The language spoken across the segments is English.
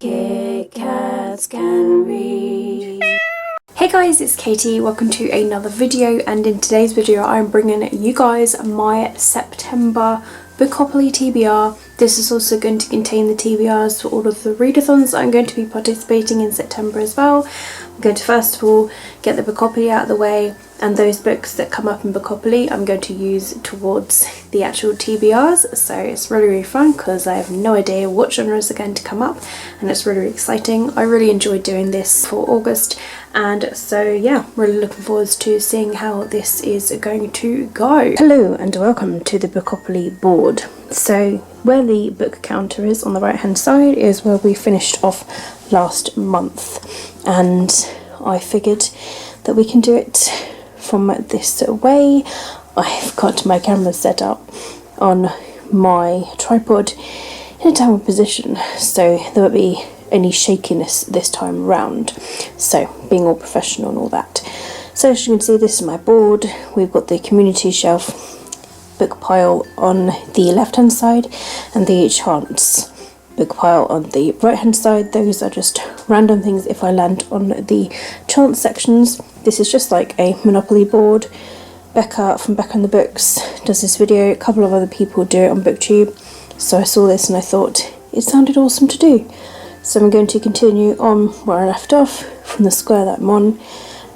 Kit Kats can read. Hey guys, it's Katie. Welcome to another video, and in today's video I'm bringing you guys my September Bookopoly TBR. This is also going to contain the TBRs for all of the readathons I'm going to be participating in September as well. I'm going to first of all get the Bookopoly out of the way, and those books that come up in Bookopoly I'm going to use towards the actual TBRs. So it's really fun because I have no idea what genres are going to come up, and it's really exciting. I really enjoyed doing this for August, and so yeah, really looking forward to seeing how this is going to go. Hello and welcome to the Bookopoly board. So where the book counter is on the right hand side is where we finished off last month, and I figured that we can do it from this way. I've got my camera set up on my tripod in a downward position, so there won't be any shakiness this time round, so being all professional and all that. So as you can see, this is my board. We've got the community shelf book pile on the left hand side and the chance book pile on the right hand side. Those are just random things if I land on the chance sections. This is just like a Monopoly board. Becca from Becca and the Books does this video, a couple of other people do it on BookTube, so I saw this and I thought it sounded awesome to do. So I'm going to continue on where I left off from the square that I'm on,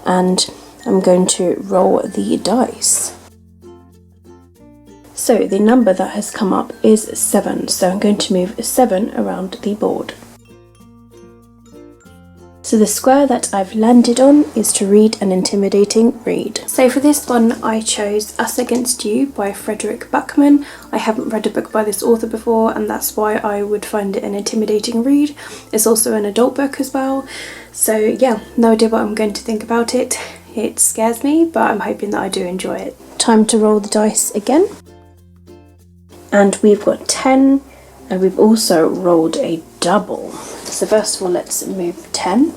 and I'm going to roll the dice. So the number that has come up is 7, so I'm going to move 7 around the board. So the square that I've landed on is to read an intimidating read. So for this one I chose Us Against You by Frederick Buckman. I haven't read a book by this author before, and that's why I would find it an intimidating read. It's also an adult book as well, so yeah, no idea what I'm going to think about it. It scares me, but I'm hoping that I do enjoy it. Time to roll the dice again. And we've got 10, and we've also rolled a double. So first of all, let's move 10.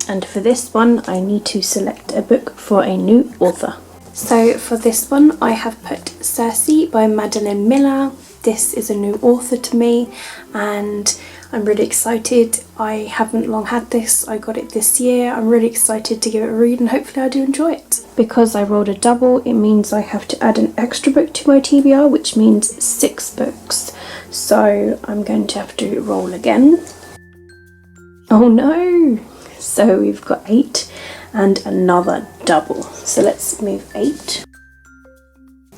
And for this one, I need to select a book for a new author. So for this one, I have put Circe by Madeline Miller. This is a new author to me, and I'm really excited. I haven't long had this. I got it this year. I'm really excited to give it a read, and hopefully I do enjoy it. Because I rolled a double, it means I have to add an extra book to my TBR, which means 6 books. So I'm going to have to roll again. Oh no! So we've got 8 and another double. So let's move 8.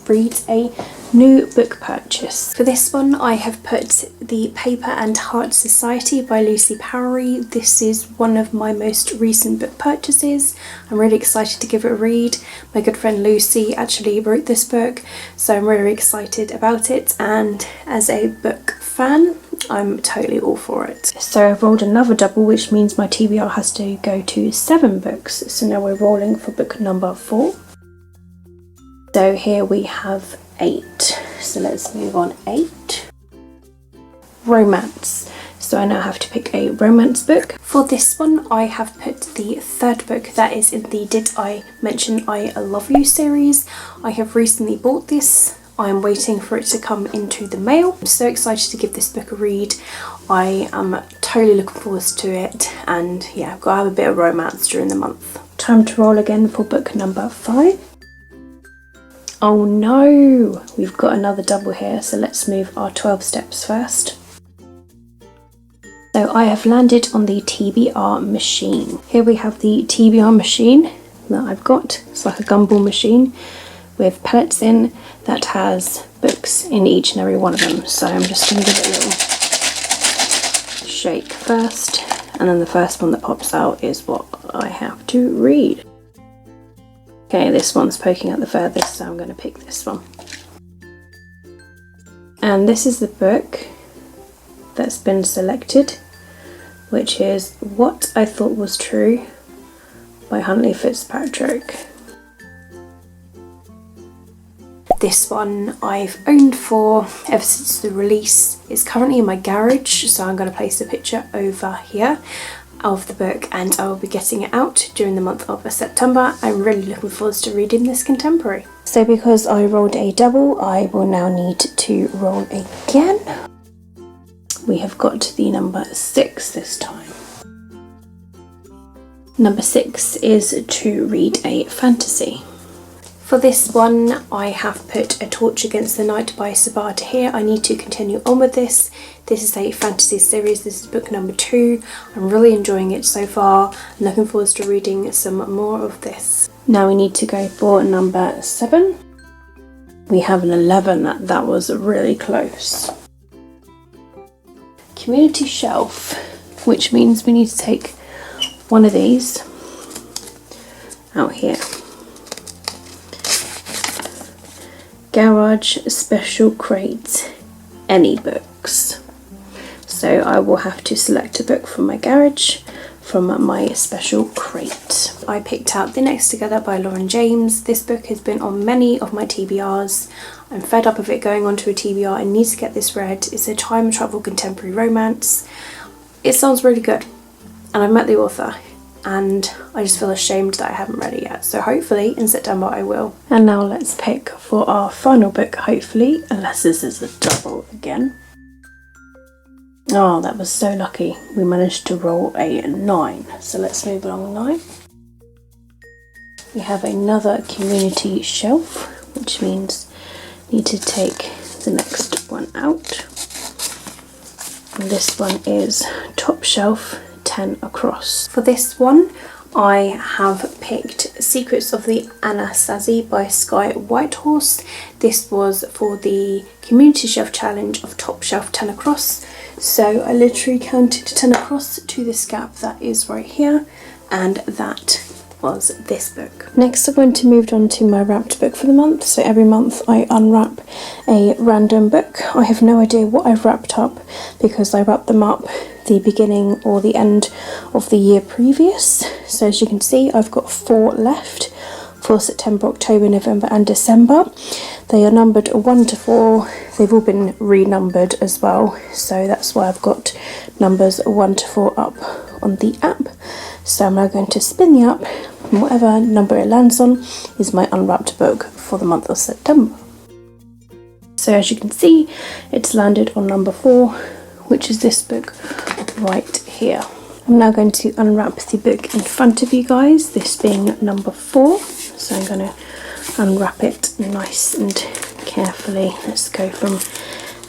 Reads a new book purchase. For this one I have put The Paper and Heart Society by Lucy Powery. This is one of my most recent book purchases. I'm really excited to give it a read. My good friend Lucy actually wrote this book, so I'm really excited about it, and as a book fan I'm totally all for it. So I've rolled another double, which means my TBR has to go to 7 books. So now we're rolling for book number 4. So here we have 8. So let's move on 8. Romance. So I now have to pick a romance book. For this one I have put the 3rd book that is in the Did I Mention I Love You series. I have recently bought this. I'm waiting for it to come into the mail. I'm so excited to give this book a read. I am totally looking forward to it, and yeah, I've got to have a bit of romance during the month. Time to roll again for book number 5. Oh no, we've got another double here, so let's move our 12 steps first. So I have landed on the TBR machine. Here we have the TBR machine that I've got. It's like a gumball machine with pellets in that has books in each and every one of them. So I'm just going to give it a little shake first, and then the first one that pops out is what I have to read. Okay, this one's poking out the furthest, so I'm going to pick this one. And this is the book that's been selected, which is What I Thought Was True by Huntley Fitzpatrick. This one I've owned for ever since the release. It's currently in my garage, so I'm going to place a picture over here of the book, and I will be getting it out during the month of September. I'm really looking forward to reading this contemporary. So because I rolled a double, I will now need to roll again. we have got the number 6 this time. Number 6 is to read a fantasy. For this one, I have put A Torch Against the Night by Sabata here. I need to continue on with this. This is a fantasy series. This is book number 2. I'm really enjoying it so far. I'm looking forward to reading some more of this. Now we need to go for number 7. We have an 11. That was really close. Community shelf, which means we need to take one of these out here. Garage special crate, any books. So I will have to select a book from my garage from my special crate. I picked out The Next Together by Lauren James. This book has been on many of my TBRs. I'm fed up of it going onto a TBR. I need to get this read. It's a time travel contemporary romance. It sounds really good, and I've met the author, and I just feel ashamed that I haven't read it yet. So hopefully in September I will. And now let's pick for our final book, hopefully, unless this is a double again. Oh, that was so lucky. We managed to roll a 9. So let's move along 9. We have another community shelf, which means we need to take the next one out. And this one is Top Shelf 10 across. For this one, I have picked Secrets of the Anasazi by Sky Whitehorse. This was for the Community Shelf Challenge of Top Shelf 10 across. So I literally counted 10 across to this gap that is right here, and that was this book. Next I'm going to move on to my wrapped book for the month. So every month I unwrap a random book. I have no idea what I've wrapped up because I wrap them up the beginning or the end of the year previous. So as you can see, I've got 4 left for September, October, November and December. They are numbered 1 to 4. They've all been renumbered as well, so that's why I've got numbers 1 to 4 up on the app. So I'm now going to spin the app, and whatever number it lands on is my unwrapped book for the month of September. So as you can see, it's landed on number 4, which is this book right here. I'm now going to unwrap the book in front of you guys, this being number 4. So I'm going to unwrap it nice and carefully. Let's go from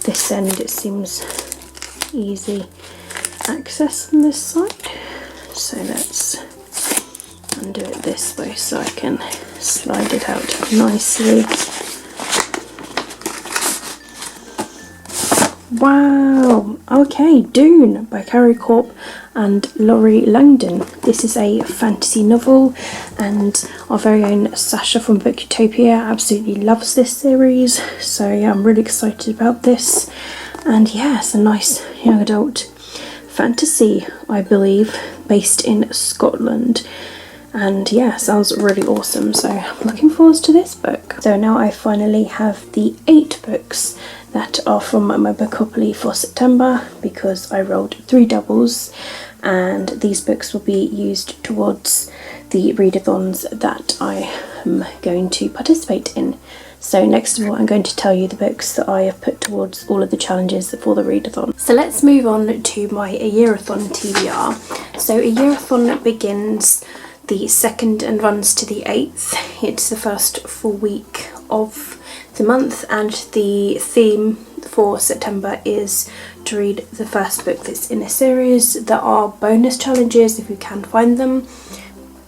this end. It seems easy access on this side. So let's undo it this way so I can slide it out nicely. Wow! Okay, Dune by Carrie Corp and Laurie Langdon. This is a fantasy novel, and our very own Sasha from Bookutopia absolutely loves this series, so yeah, I'm really excited about this. And yeah, it's a nice young adult fantasy, I believe, based in Scotland. And yeah, sounds really awesome, so I'm looking forward to this book. So now I finally have the 8 books that are from my Bookopoly for September, because I rolled 3 doubles, and these books will be used towards the readathons that I am going to participate in. So next of all, I'm going to tell you the books that I have put towards all of the challenges for the readathon. So let's move on to my Ayearathon TBR. So Ayearathon begins the 2nd and runs to the 8th. It's the first full week of the month, and the theme for September is to read the first book that's in a series. There are bonus challenges if you can find them.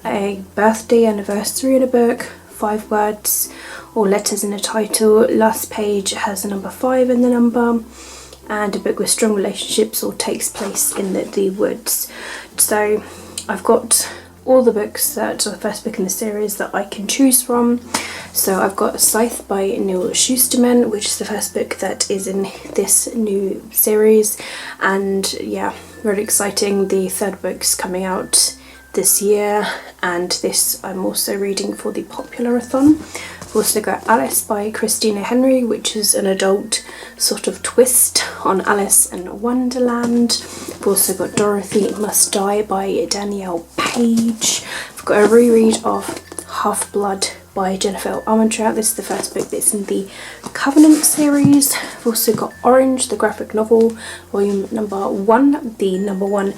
A birthday, anniversary in a book, 5 words or letters in a title, last page has a number 5 in the number, and a book with strong relationships or takes place in the woods. So I've got all the books that are the first book in the series that I can choose from. So I've got Scythe by Neil Schusterman, which is the first book that is in this new series, and yeah, really exciting. The 3rd book's coming out this year, and this I'm also reading for the Popularathon. I've also got Alice by Christina Henry, which is an adult sort of twist on Alice in Wonderland. I've also got Dorothy Must Die by Danielle Page. I've got a reread of Half-Blood by Jennifer Armentrout. This is the first book that's in the Covenant series. I've also got Orange, the graphic novel, volume number 1, the number 1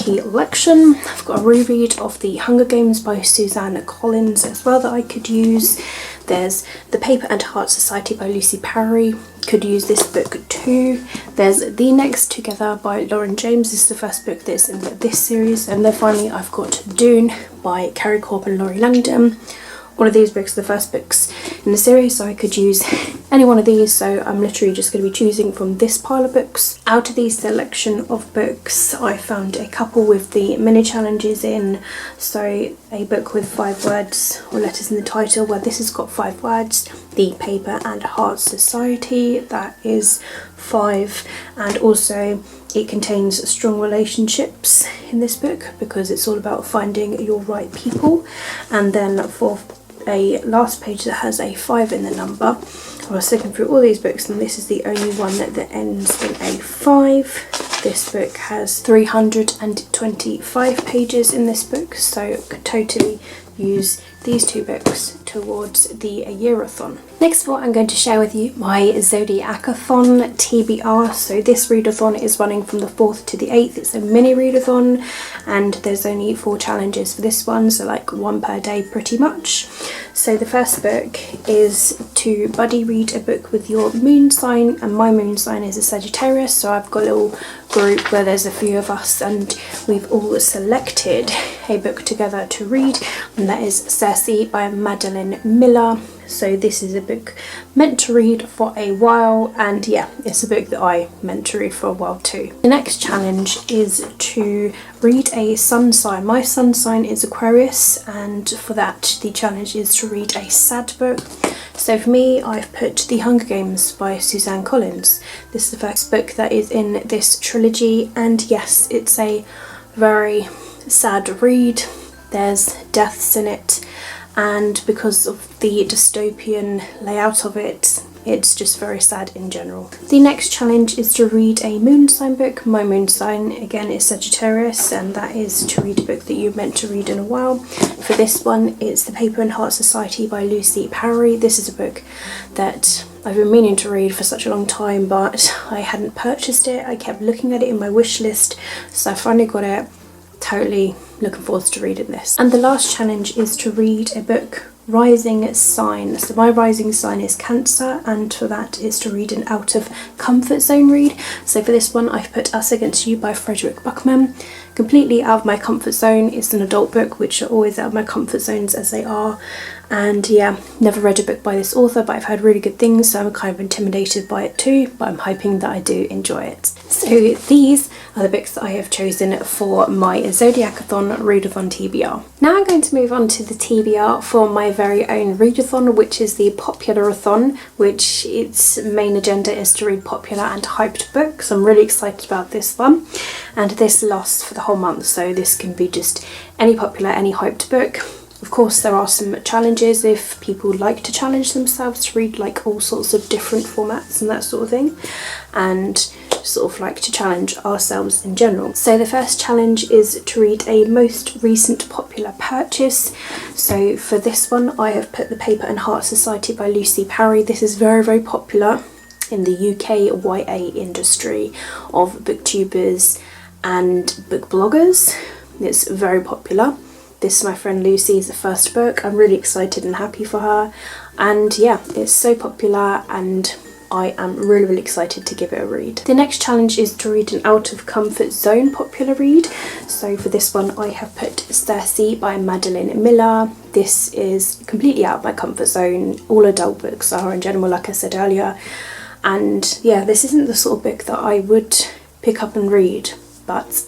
collection. I've got a reread of The Hunger Games by Suzanne Collins as well that I could use. There's The Paper and Heart Society by Lucy Parry. Could use this book too. There's The Next Together by Lauren James. This is the first book that's in this series. And then finally I've got Dune by Carrie Corb and Laurie Langdon. All of these books are the first books in the series, so I could use any one of these, so I'm literally just going to be choosing from this pile of books. Out of these selection of books, I found a couple with the mini challenges in, so a book with 5 words or letters in the title, where this has got 5 words. The Paper and Heart Society, that is 5, and also it contains strong relationships in this book because it's all about finding your right people. And then for a last page that has a 5 in the number, I was looking through all these books and this is the only one that ends in a 5. This book has 325 pages in this book, so I could totally use these 2 books towards the Ayearathon. Next of all, I'm going to share with you my Zodiacathon TBR. So this readathon is running from the 4th to the 8th. It's a mini readathon and there's only 4 challenges for this one, so like 1 per day pretty much. So the first book is to buddy read a book with your moon sign, and my moon sign is a Sagittarius, so I've got a little group where there's a few of us and we've all selected a book together to read, and that is Circe by Madeline Miller. So this is a book meant to read for a while, and yeah, it's a book that I meant to read for a while too. The next challenge is to read a sun sign. My sun sign is Aquarius, and for that the challenge is to read a sad book. So for me, I've put The Hunger Games by Suzanne Collins. This is the first book that is in this trilogy, and yes, it's a very sad read. There's deaths in it, and because of the dystopian layout of it, it's just very sad in general. The next challenge is to read a moon sign book. My moon sign again is Sagittarius, and that is to read a book that you're meant to read in a while. For this one, it's The Paper and Heart Society by Lucy Parry. This is a book that I've been meaning to read for such a long time, but I hadn't purchased it. I kept looking at it in my wish list, so I finally got it. Totally looking forward to reading this. And the last challenge is to read a book, Rising Sign. So my rising sign is Cancer, and for that is to read an out of comfort zone read. So for this one, I've put Us Against You by Frederick Buckman. Completely out of my comfort zone. It's an adult book, which are always out of my comfort zones as they are. And yeah, never read a book by this author, but I've heard really good things, so I'm kind of intimidated by it too, but I'm hoping that I do enjoy it. So these are the books that I have chosen for my Zodiacathon readathon TBR. Now I'm going to move on to the TBR for my very own readathon, which is the Popularathon, which its main agenda is to read popular and hyped books. I'm really excited about this one, and this lasts for the whole month, so this can be just any popular, any hyped book. Of course, there are some challenges if people like to challenge themselves to read like all sorts of different formats and that sort of thing, and sort of like to challenge ourselves in general. So the first challenge is to read a most recent popular purchase. So for this one, I have put The Paper and Heart Society by Lucy Parry. This is very, very popular in the UK YA industry of booktubers and book bloggers. It's very popular. This is my friend Lucy's first book. I'm really excited and happy for her, and yeah, it's so popular and I am really, really excited to give it a read. The next challenge is to read an out of comfort zone popular read. So for this one, I have put Circe by Madeline Miller. This is completely out of my comfort zone. All adult books are in general, like I said earlier, and yeah, this isn't the sort of book that I would pick up and read, but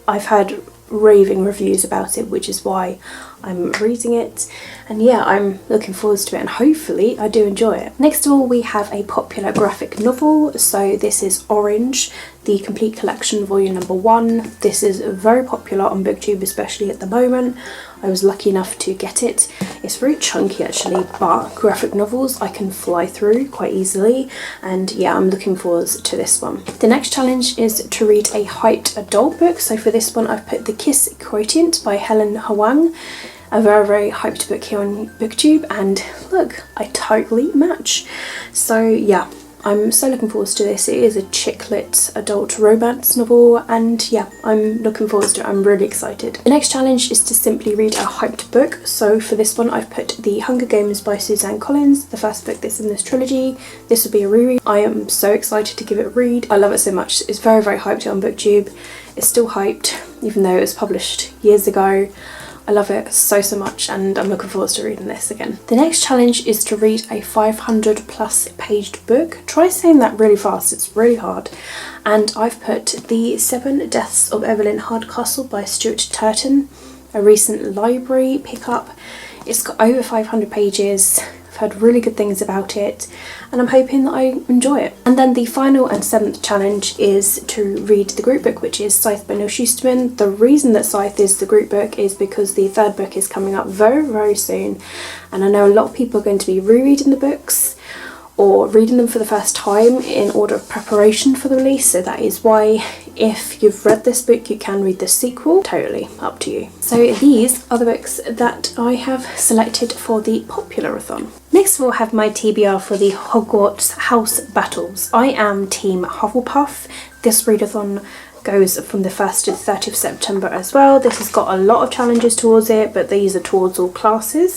I've heard raving reviews about it, which is why I'm reading it, and yeah, I'm looking forward to it and hopefully I do enjoy it. Next of all, we have a popular graphic novel. So this is Orange, the complete collection, volume number 1. This is very popular on booktube, especially at the moment. I was lucky enough to get it. It's very chunky actually, but graphic novels I can fly through quite easily, and yeah, I'm looking forward to this one. The next challenge is to read a hyped adult book. So for this one, I've put The Kiss Quotient by Helen Hwang. a very hyped book here on BookTube, and look, I totally match. So yeah, I'm so looking forward to this. It is a chick lit adult romance novel, and yeah, I'm looking forward to it. I'm really excited. The next challenge is to simply read a hyped book. So for this one I've put The Hunger Games by Suzanne Collins, the first book that's in this trilogy. This will be a reread. I am so excited to give it a read. I love it so much. It's very hyped on BookTube. It's still hyped even though it was published years ago. I love it so much, and I'm looking forward to reading this again. The next challenge is to read a 500+ paged book. Try saying that really fast, it's really hard. And I've put The 7 Deaths of Evelyn Hardcastle by Stuart Turton, a recent library pickup. It's got over 500 pages. I've heard really good things about it, and I'm hoping that I enjoy it. And then the final and 7th challenge is to read the group book, which is Scythe by Neil Shusterman. The reason that Scythe is the group book is because the 3rd book is coming up very soon, and I know a lot of people are going to be rereading the books or reading them for the first time in order of preparation for the release, so that is why if you've read this book you can read the sequel, totally up to you. So these are the books that I have selected for the Popularathon. Next we'll have my TBR for the Hogwarts House Battles. I am Team Hufflepuff. This readathon goes from the 1st to the 30th of September as well. This has got a lot of challenges towards it, but these are towards all classes.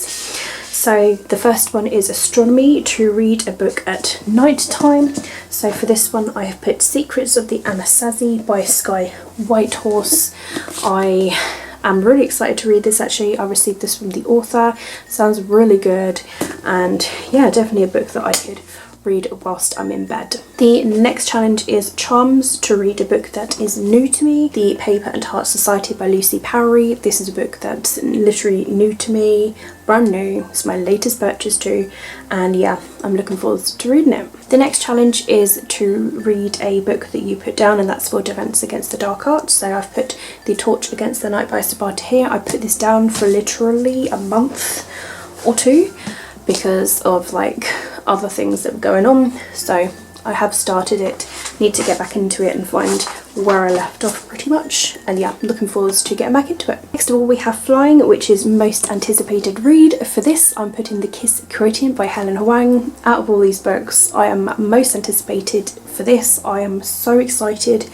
So the first one is astronomy, to read a book at night time. So for this one I have put Secrets of the Anasazi by Sky Whitehorse. I am really excited to read this actually. I received this from the author. Sounds really good, and yeah, definitely a book that I could read whilst I'm in bed. The next challenge is Charms, to read a book that is new to me. The Paper and Heart Society by Lucy Parry. This is a book that's literally new to me, brand new. It's my latest purchase too, and yeah, I'm looking forward to reading it. The next challenge is to read a book that you put down, and that's for Defense Against the Dark Arts. So I've put The Torch Against the Night by Sabata here. I put this down for literally a month or two because of like other things that were going on, so I have started it, need to get back into it and find where I left off pretty much, and yeah, looking forward to getting back into it. Next of all we have Flying, which is most anticipated read. For this I'm putting The Kiss Quotient by Helen Hoang. Out of all these books I am most anticipated for this. I am so excited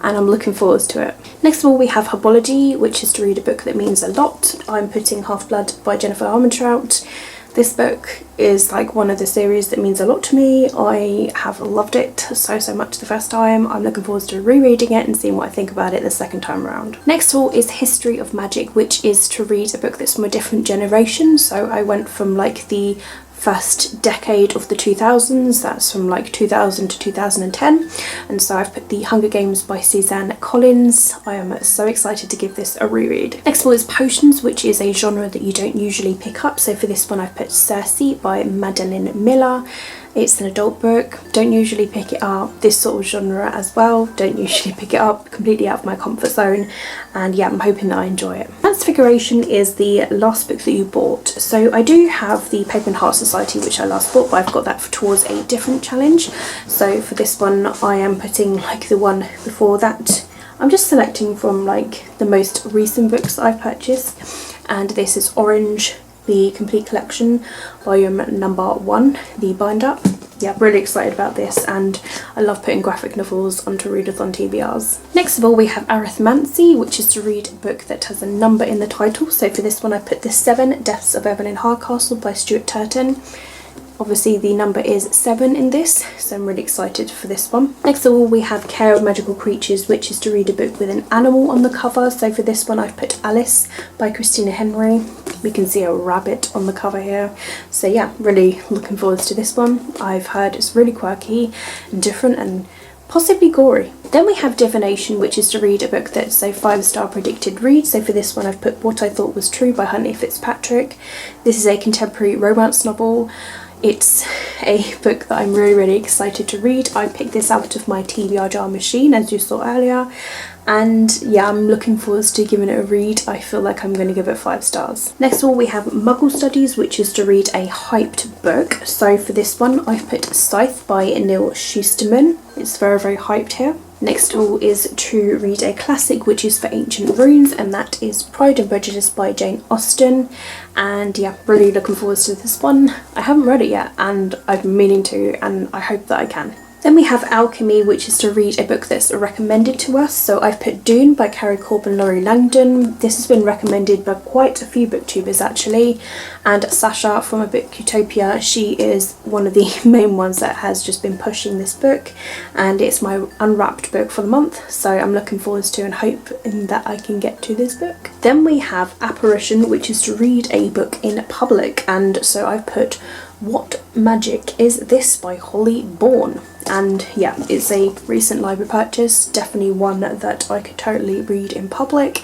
and I'm looking forward to it. Next of all we have Herbology, which is to read a book that means a lot. I'm putting Half-Blood by Jennifer Armentrout. This book is like one of the series that means a lot to me. I have loved it so much the first time. I'm looking forward to rereading it and seeing what I think about it the second time around. Next of all is History of Magic, which is to read a book that's from a different generation. So I went from like the first decade of the 2000s, that's from like 2000 to 2010, and so I've put The Hunger Games by Suzanne Collins. I am so excited to give this a reread. Next of all is Potions, which is a genre that you don't usually pick up, so for this one I've put Circe by Madeline Miller. It's an adult book, don't usually pick it up. This sort of genre as well, don't usually pick it up, completely out of my comfort zone, and yeah, I'm hoping that I enjoy it. Transfiguration is the last book that you bought. So I do have the Paper and Heart Society, which I last bought, but I've got that towards a different challenge. So for this one I am putting like the one before that. I'm just selecting from like the most recent books that I've purchased, and this is Orange, the complete collection, volume number 1, the bind up. Yeah, really excited about this, and I love putting graphic novels onto readathon TBRs. Next of all we have Arithmancy, which is to read a book that has a number in the title. So for this one I put The 7 Deaths of Evelyn Hardcastle by Stuart Turton. Obviously the number is 7 in this, so I'm really excited for this one. Next of all we have Care of Magical Creatures, which is to read a book with an animal on the cover. So for this one I've put Alice by Christina Henry. We can see a rabbit on the cover here, so yeah, really looking forward to this one. I've heard it's really quirky and different and possibly gory. Then we have Divination, which is to read a book that's a 5-star predicted read. So for this one I've put What I Thought Was True by Huntley Fitzpatrick. This is a contemporary romance novel. It's a book that I'm really excited to read. I picked this out of my TBR jar machine, as you saw earlier, and yeah, I'm looking forward to giving it a read. I feel like I'm going to give it 5 stars. Next of all we have Muggle Studies, which is to read a hyped book. So for this one I've put Scythe by Neil Shusterman. It's very hyped here. Next of all is to read a classic which is for ancient runes, and that is Pride and Prejudice by Jane Austen. And yeah, really looking forward to this one. I haven't read it yet and I've been meaning to, and I hope that I can. Then we have Alchemy, which is to read a book that's recommended to us. So I've put Dune by Carrie Corbin and Laurie Langdon. This has been recommended by quite a few booktubers actually. And Sasha from A Book Utopia, she is one of the main ones that has just been pushing this book. And it's my unwrapped book for the month. So I'm looking forward to and hope that I can get to this book. Then we have Apparition, which is to read a book in public. And so I've put What Magic Is This by Holly Bourne. And yeah, it's a recent library purchase, definitely one that I could totally read in public.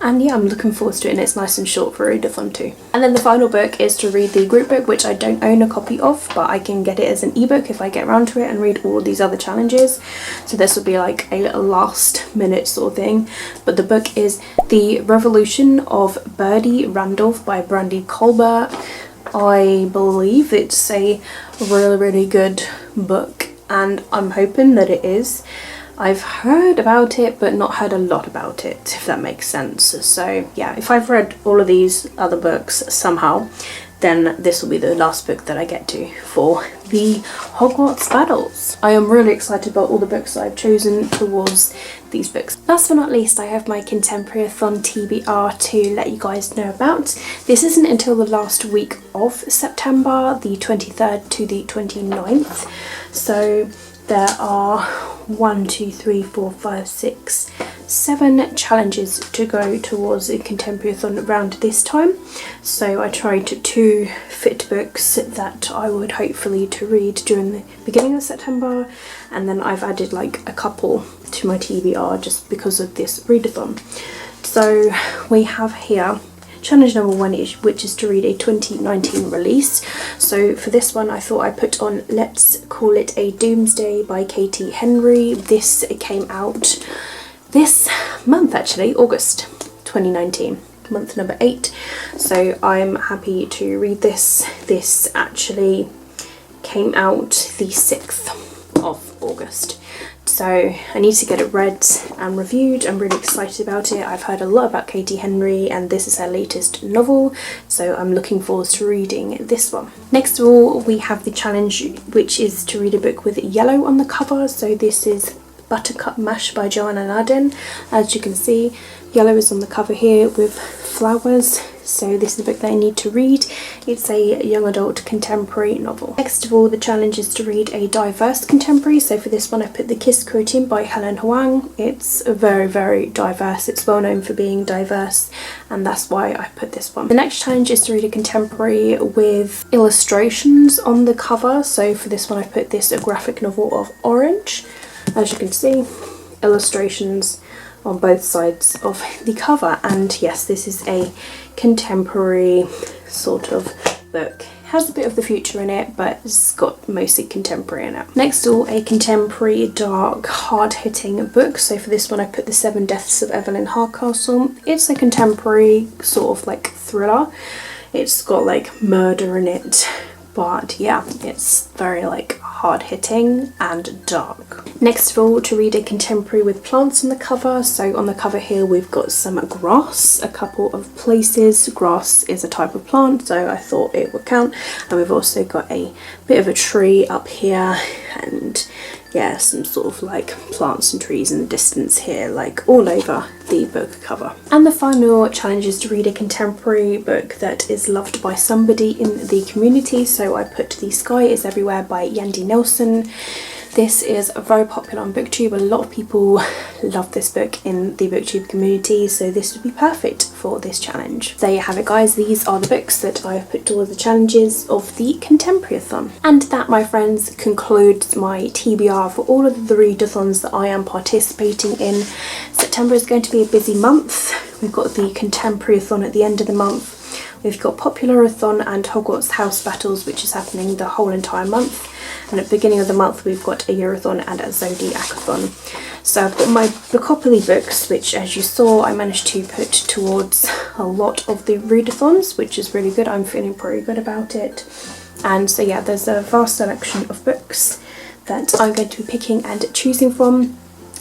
And yeah, I'm looking forward to it, and it's nice and short for readathon too. And then the final book is to read the group book, which I don't own a copy of, but I can get it as an ebook if I get around to it and read all of these other challenges. So this will be like a little last minute sort of thing. But the book is The Revolution of Birdie Randolph by Brandy Colbert. I believe it's a really good book, and I'm hoping that it is. I've heard about it but not heard a lot about it, if that makes sense. So yeah, if I've read all of these other books somehow, then this will be the last book that I get to for the Hogwarts Battles. I am really excited about all the books that I've chosen towards these books. Last but not least, I have my Contemporaryathon TBR to let you guys know about. This isn't until the last week of September, the 23rd to the 29th. So there are 7 challenges to go towards a Contemporaryathon around this time. So I tried 2 fit books that I would hopefully to read during the beginning of September, and then I've added like a couple to my TBR just because of this readathon. So we have here challenge number 1, which is to read a 2019 release. So for this one I thought I put on Let's Call It a Doomsday by Katie Henry. This came out this month actually, August 2019, month number 8. So I'm happy to read this. This actually came out the 6th of August. So I need to get it read and reviewed. I'm really excited about it. I've heard a lot about Katie Henry and this is her latest novel, so I'm looking forward to reading this one. Next of all, we have the challenge, which is to read a book with yellow on the cover. So this is Buttercup Mash by Joanna Naden. As you can see, yellow is on the cover here with flowers. So this is a book that I need to read. It's a young adult contemporary novel. Next of all, the challenge is to read a diverse contemporary. So for this one I put The Kiss Routine by Helen Hoang. It's very diverse. It's well known for being diverse, and that's why I put this one. The next challenge is to read a contemporary with illustrations on the cover. So for this one I put this a graphic novel of Orange. As you can see, illustrations on both sides of the cover, and yes, this is a contemporary sort of book. Has a bit of the future in it, but it's got mostly contemporary in it. Next of all, a contemporary dark hard-hitting book. So for this one I put The 7 Deaths of Evelyn Hardcastle. It's a contemporary sort of like thriller. It's got like murder in it, but yeah, it's very like hard-hitting and dark. Next of all, to read a contemporary with plants on the cover. So on the cover here we've got some grass, a couple of places. Grass is a type of plant, so I thought it would count. And we've also got a bit of a tree up here, and yeah, some sort of like plants and trees in the distance here, like all over the book cover. And the final challenge is to read a contemporary book that is loved by somebody in the community. So I put The Sky Is Everywhere by Yandy Nelson. This is very popular on BookTube. A lot of people love this book in the BookTube community, so this would be perfect for this challenge. There you have it guys, these are the books that I have put towards the challenges of the Contemporaryathon. And that, my friends, concludes my TBR for all of the readathons that I am participating in. September is going to be a busy month. We've got the Contemporaryathon at the end of the month. We've got Popularathon and Hogwarts House Battles, which is happening the whole entire month. And at the beginning of the month we've got Ayearathon and a Zodiacathon. So I've got my Bookopoly books, which as you saw I managed to put towards a lot of the readathons, which is really good. I'm feeling pretty good about it. And so yeah, there's a vast selection of books that I'm going to be picking and choosing from.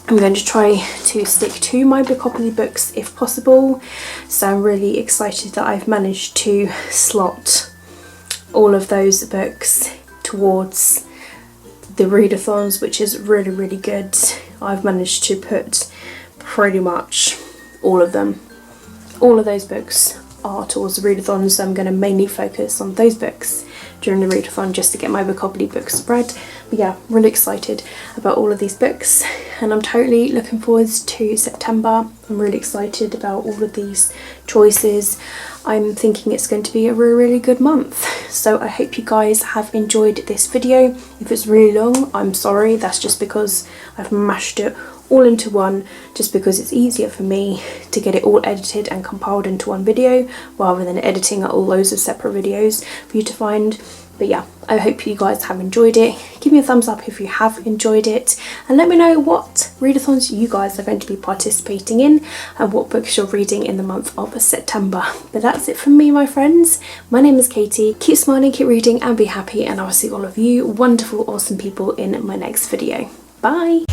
I'm going to try to stick to my Bookopoly books if possible, so I'm really excited that I've managed to slot all of those books towards the readathons, which is really, really good. I've managed to put pretty much all of them. All of those books are towards the readathon, so I'm going to mainly focus on those books during the readathon just to get my Bookopoly books read. But yeah, really excited about all of these books, and I'm totally looking forward to September. I'm really excited about all of these choices. I'm thinking it's going to be a really, really good month. So I hope you guys have enjoyed this video. If it's really long, I'm sorry. That's just because I've mashed it all into one, just because it's easier for me to get it all edited and compiled into one video rather than editing all loads of separate videos for you to find. But yeah, I hope you guys have enjoyed it. Give me a thumbs up if you have enjoyed it, and let me know what readathons you guys are going to be participating in and what books you're reading in the month of September. But that's it from me, my friends. My name is Katie. Keep smiling, keep reading, and be happy, and I will see all of you wonderful, awesome people in my next video. Bye!